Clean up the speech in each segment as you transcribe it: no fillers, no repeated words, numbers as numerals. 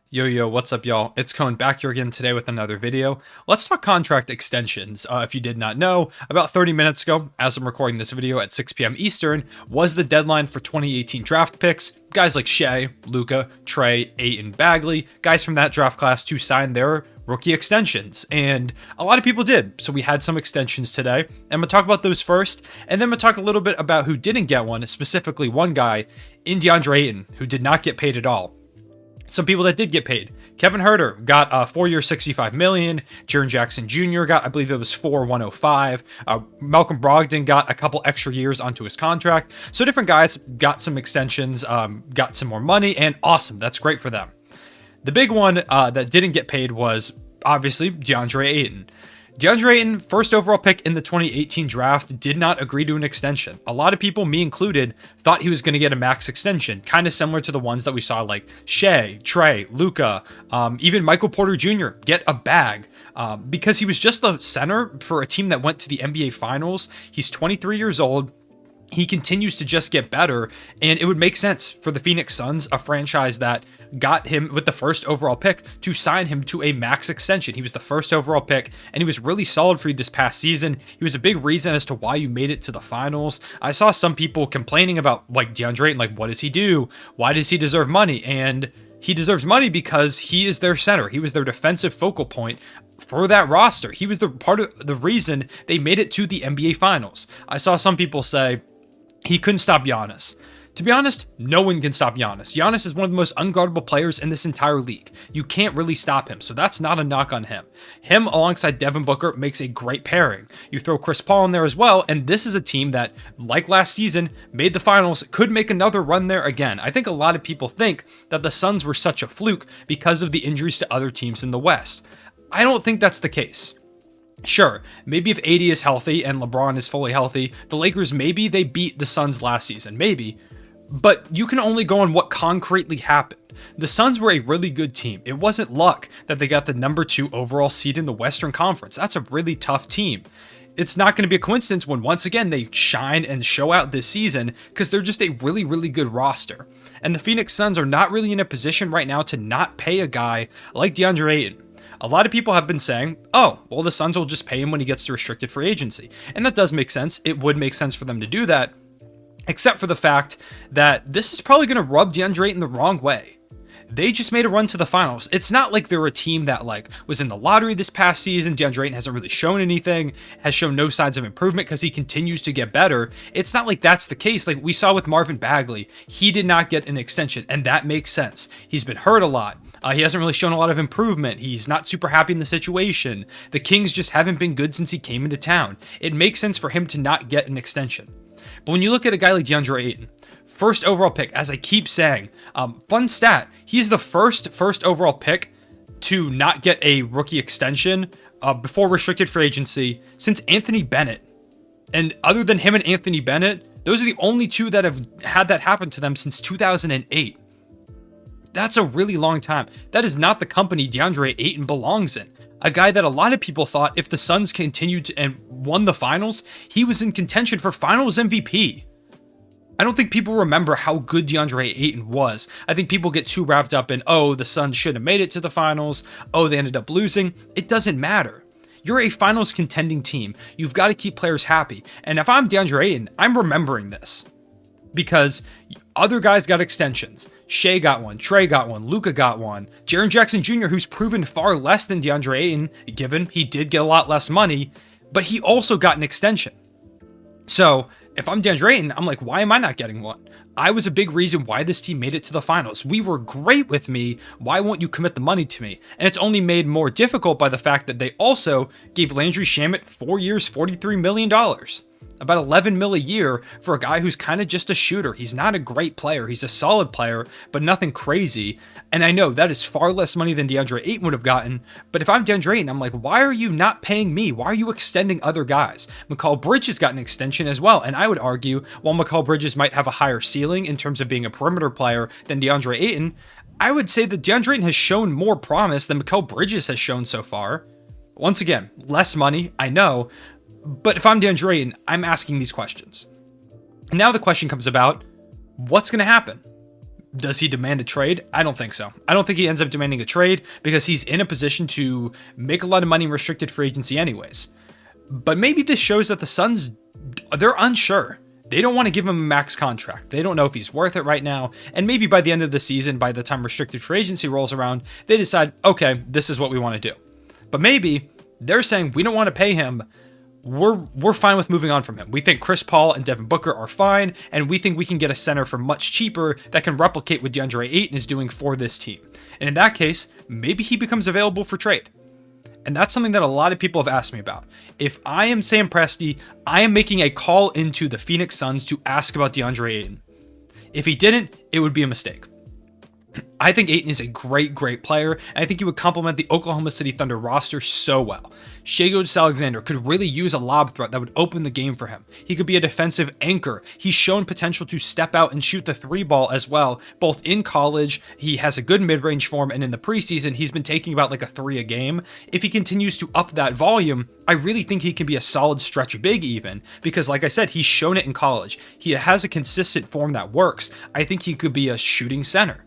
Yo, what's up, y'all? It's Cohen back here again today with another video. Let's talk contract extensions. If you did not know, about 30 minutes ago, as I'm recording this video at 6 p.m. Eastern, was the deadline for 2018 draft picks. Guys like Shea, Luka, Trey, Ayton, Bagley, guys from that draft class to sign their rookie extensions, and a lot of people did. So we had some extensions today, and I'm gonna talk about those first, and then I'm gonna talk a little bit about who didn't get one, specifically one guy in Deandre Ayton who did not get paid at all. Some people that did get paid. Kevin Huerter got a 4-year, $65 million. Jaren Jackson Jr. got, I believe it was 105. Malcolm Brogdon got a couple extra years onto his contract. So different guys got some extensions, got some more money, and awesome. That's great for them. The big one that didn't get paid was obviously Deandre Ayton. Deandre Ayton, first overall pick in the 2018 draft, did not agree to an extension. A lot of people, me included, thought he was going to get a max extension, kind of similar to the ones that we saw like Shea, Trey, Luka, even Michael Porter Jr. get a bag. Because he was just the center for a team that went to the NBA Finals. He's 23 years old. He continues to just get better, and it would make sense for the Phoenix Suns, a franchise that got him with the first overall pick, to sign him to a max extension. He was the first overall pick, and he was really solid for you this past season. He was a big reason as to why you made it to the finals. I saw some people complaining about like Deandre Ayton, like, what does he do? Why does he deserve money? And he deserves money because he is their center. He was their defensive focal point for that roster. He was the part of the reason they made it to the NBA Finals. I saw some people say he couldn't stop Giannis. To be honest, no one can stop Giannis. Giannis is one of the most unguardable players in this entire league. You can't really stop him, so that's not a knock on him. Him alongside Devin Booker makes a great pairing. You throw Chris Paul in there as well, and this is a team that, like last season, made the finals, could make another run there again. I think a lot of people think that the Suns were such a fluke because of the injuries to other teams in the West. I don't think that's the case. Sure, maybe if AD is healthy and LeBron is fully healthy, the Lakers, maybe they beat the Suns last season, maybe. But you can only go on what concretely happened. The Suns were a really good team. It wasn't luck that they got the number 2 overall seed in the Western Conference. That's a really tough team. It's not going to be a coincidence when once again they shine and show out this season because they're just a really, really good roster. And the Phoenix Suns are not really in a position right now to not pay a guy like Deandre Ayton. A lot of people have been saying, oh, well, the Suns will just pay him when he gets to restricted free agency. And that does make sense. It would make sense for them to do that, except for the fact that this is probably going to rub Deandre Ayton the wrong way. They just made a run to the finals. It's not like they're a team that was in the lottery this past season. Deandre Ayton hasn't really shown anything, has shown no signs of improvement because he continues to get better. It's not like that's the case. Like we saw with Marvin Bagley, he did not get an extension, and that makes sense. He's been hurt a lot. He hasn't really shown a lot of improvement. He's not super happy in the situation. The Kings just haven't been good since he came into town. It makes sense for him to not get an extension. But when you look at a guy like Deandre Ayton, first overall pick, as I keep saying, fun stat, he's the first overall pick to not get a rookie extension before restricted free agency since Anthony Bennett. And other than him and Anthony Bennett, those are the only two that have had that happen to them since 2008. That's a really long time. That is not the company Deandre Ayton belongs in. A guy that a lot of people thought if the Suns continued and won the finals, he was in contention for finals MVP. I don't think people remember how good Deandre Ayton was. I think people get too wrapped up in, oh, the Suns should have made it to the finals. Oh, they ended up losing. It doesn't matter. You're a finals contending team. You've got to keep players happy. And if I'm Deandre Ayton, I'm remembering this. Because other guys got extensions. Shea got one, Trey got one, Luka got one. Jaren Jackson Jr., who's proven far less than Deandre Ayton, given he did get a lot less money, but he also got an extension. So if I'm Deandre Ayton, I'm like, why am I not getting one? I was a big reason why this team made it to the finals. We were great with me. Why won't you commit the money to me? And it's only made more difficult by the fact that they also gave Landry Shamet 4 years, $43 million. About 11 mil a year for a guy who's kind of just a shooter. He's not a great player. He's a solid player, but nothing crazy. And I know that is far less money than Deandre Ayton would have gotten. But if I'm Deandre Ayton, I'm like, why are you not paying me? Why are you extending other guys? Mikal Bridges got an extension as well. And I would argue, while Mikal Bridges might have a higher ceiling in terms of being a perimeter player than Deandre Ayton, I would say that Deandre Ayton has shown more promise than Mikal Bridges has shown so far. Once again, less money, I know. But if I'm Deandre Ayton, I'm asking these questions. And now the question comes about, what's going to happen? Does he demand a trade? I don't think so. I don't think he ends up demanding a trade because he's in a position to make a lot of money in restricted free agency anyways. But maybe this shows that the Suns, they're unsure. They don't want to give him a max contract. They don't know if he's worth it right now. And maybe by the end of the season, by the time restricted free agency rolls around, they decide, okay, this is what we want to do. But maybe they're saying, we don't want to pay him. We're fine with moving on from him. We think Chris Paul and Devin Booker are fine, and we think we can get a center for much cheaper that can replicate what Deandre Ayton is doing for this team. And in that case, maybe he becomes available for trade. And that's something that a lot of people have asked me about. If I am Sam Presti, I am making a call into the Phoenix Suns to ask about Deandre Ayton. If he didn't, it would be a mistake. I think Ayton is a great player, and I think he would complement the Oklahoma City Thunder roster so well. Gilgeous-Alexander could really use a lob threat that would open the game for him. He could be a defensive anchor. He's shown potential to step out and shoot the three ball as well, both in college. He has a good mid-range form, and in the preseason, he's been taking about like a 3 a game. If he continues to up that volume, I really think he can be a solid stretch big even, because like I said, he's shown it in college. He has a consistent form that works. I think he could be a shooting center.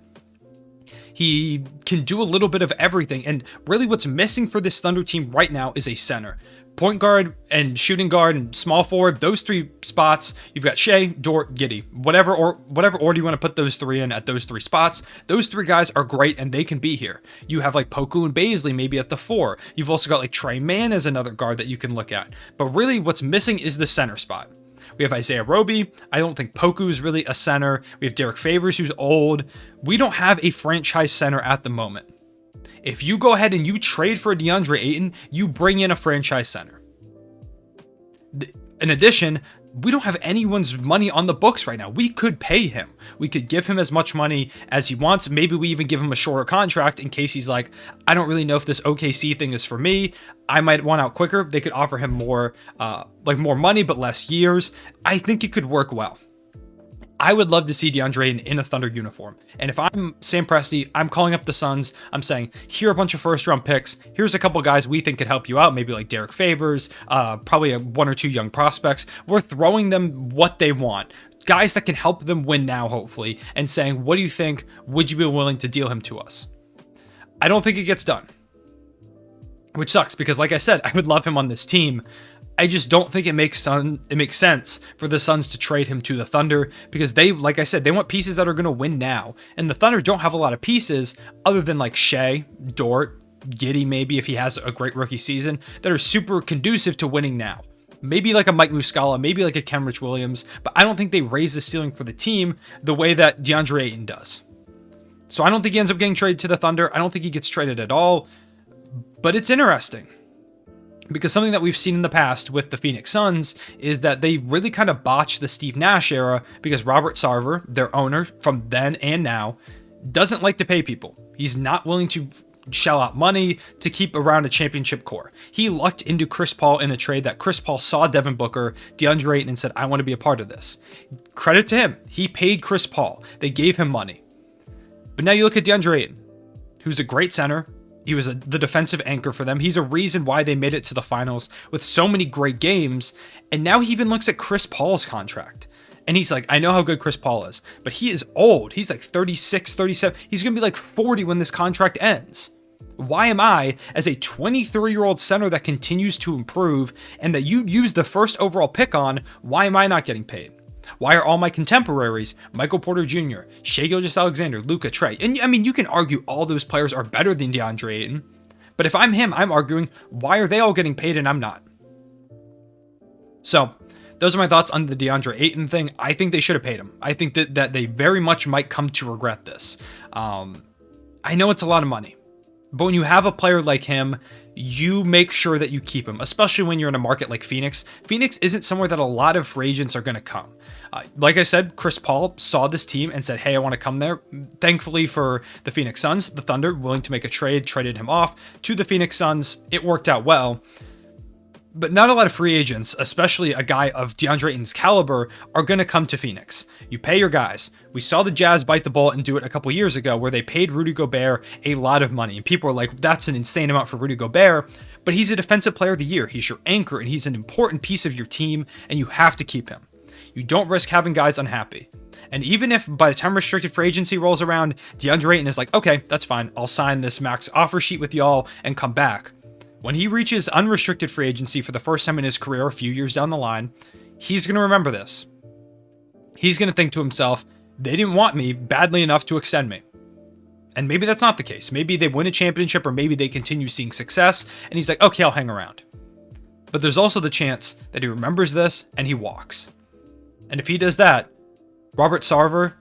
He can do a little bit of everything, and really what's missing for this Thunder team right now is a center. Point guard and shooting guard and small forward, those 3 spots, you've got Shea, Dort, Giddey. Whatever order you want to put those 3 in at those 3 spots, those 3 guys are great and they can be here. You have like Poku and Bazley maybe at the 4. You've also got like Trey Mann as another guard that you can look at. But really what's missing is the center spot. We have Isaiah Roby. I don't think Poku is really a center. We have Derek Favors, who's old. We don't have a franchise center at the moment. If you go ahead and you trade for Deandre Ayton, you bring in a franchise center. In addition, we don't have anyone's money on the books right now. We could pay him. We could give him as much money as he wants. Maybe we even give him a shorter contract in case he's like, I don't really know if this OKC thing is for me. I might want out quicker. They could offer him more money, but less years. I think it could work well. I would love to see Deandre Ayton in a Thunder uniform. And if I'm Sam Presti, I'm calling up the Suns. I'm saying, here are a bunch of first-round picks. Here's a couple guys we think could help you out, maybe like Derek Favors, probably 1 or 2 young prospects. We're throwing them what they want. Guys that can help them win now, hopefully, and saying, what do you think? Would you be willing to deal him to us? I don't think it gets done. Which sucks, because like I said, I would love him on this team. I just don't think it makes sense for the Suns to trade him to the Thunder because they, like I said, they want pieces that are going to win now. And the Thunder don't have a lot of pieces other than like Shea, Dort, Giddey maybe if he has a great rookie season that are super conducive to winning now. Maybe like a Mike Muscala, maybe like a Kenrich Williams, but I don't think they raise the ceiling for the team the way that Deandre Ayton does. So I don't think he ends up getting traded to the Thunder. I don't think he gets traded at all, but it's interesting. Because something that we've seen in the past with the Phoenix Suns is that they really kind of botched the Steve Nash era because Robert Sarver, their owner from then and now, doesn't like to pay people. He's not willing to shell out money to keep around a championship core. He lucked into Chris Paul in a trade that Chris Paul saw Devin Booker, DeAndre Ayton, and said, I want to be a part of this. Credit to him. He paid Chris Paul. They gave him money. But now you look at DeAndre Ayton, who's a great center. He was the defensive anchor for them. He's a reason why they made it to the finals with so many great games. And now he even looks at Chris Paul's contract. And he's like, I know how good Chris Paul is, but he is old. He's like 36, 37. He's going to be like 40 when this contract ends. Why am I, as a 23-year-old center that continues to improve and that you use the first overall pick on, why am I not getting paid? Why are all my contemporaries, Michael Porter Jr., Shai Gilgeous-Alexander, Luka, Trey, and I mean, you can argue all those players are better than DeAndre Ayton, but if I'm him, I'm arguing, why are they all getting paid and I'm not? So, those are my thoughts on the DeAndre Ayton thing. I think they should have paid him. I think that they very much might come to regret this. I know it's a lot of money, but when you have a player like him, you make sure that you keep him, especially when you're in a market like Phoenix. Phoenix isn't somewhere that a lot of free agents are going to come. Like I said, Chris Paul saw this team and said, hey, I want to come there. Thankfully for the Phoenix Suns, the Thunder, willing to make a trade, traded him off to the Phoenix Suns. It worked out well. But not a lot of free agents, especially a guy of DeAndre Ayton's caliber, are going to come to Phoenix. You pay your guys. We saw the Jazz bite the bullet and do it a couple years ago where they paid Rudy Gobert a lot of money. And people are like, that's an insane amount for Rudy Gobert. But he's a defensive player of the year. He's your anchor and he's an important piece of your team and you have to keep him. You don't risk having guys unhappy. And even if by the time restricted free agency rolls around, Deandre Ayton is like, okay, that's fine. I'll sign this max offer sheet with y'all and come back. When he reaches unrestricted free agency for the first time in his career a few years down the line, he's going to remember this. He's going to think to himself, they didn't want me badly enough to extend me. And maybe that's not the case. Maybe they win a championship, or maybe they continue seeing success, and he's like, okay, I'll hang around. But there's also the chance that he remembers this and he walks. And if he does that, Robert Sarver,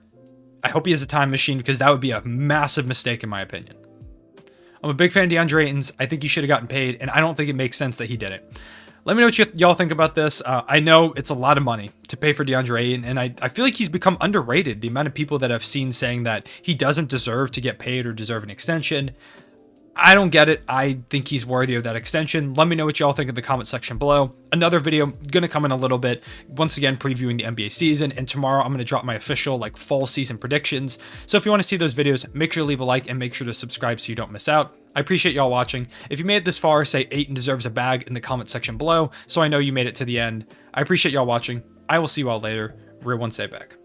I hope he has a time machine, because that would be a massive mistake in my opinion. I'm a big fan of Deandre Ayton's. I think he should have gotten paid, and I don't think it makes sense that he didn't. Let me know what y'all think about this. I know it's a lot of money to pay for Deandre Ayton, and I feel like he's become underrated. The amount of people that I've seen saying that he doesn't deserve to get paid or deserve an extension, I don't get it. I think he's worthy of that extension. Let me know what y'all think in the comment section below. Another video going to come in a little bit, once again previewing the NBA season, and tomorrow I'm going to drop my official fall season predictions. So if you want to see those videos, make sure to leave a like and make sure to subscribe so you don't miss out. I appreciate y'all watching. If you made it this far, say Ayton deserves a bag in the comment section below so I know you made it to the end. I appreciate y'all watching. I will see you all later. Real one, say back.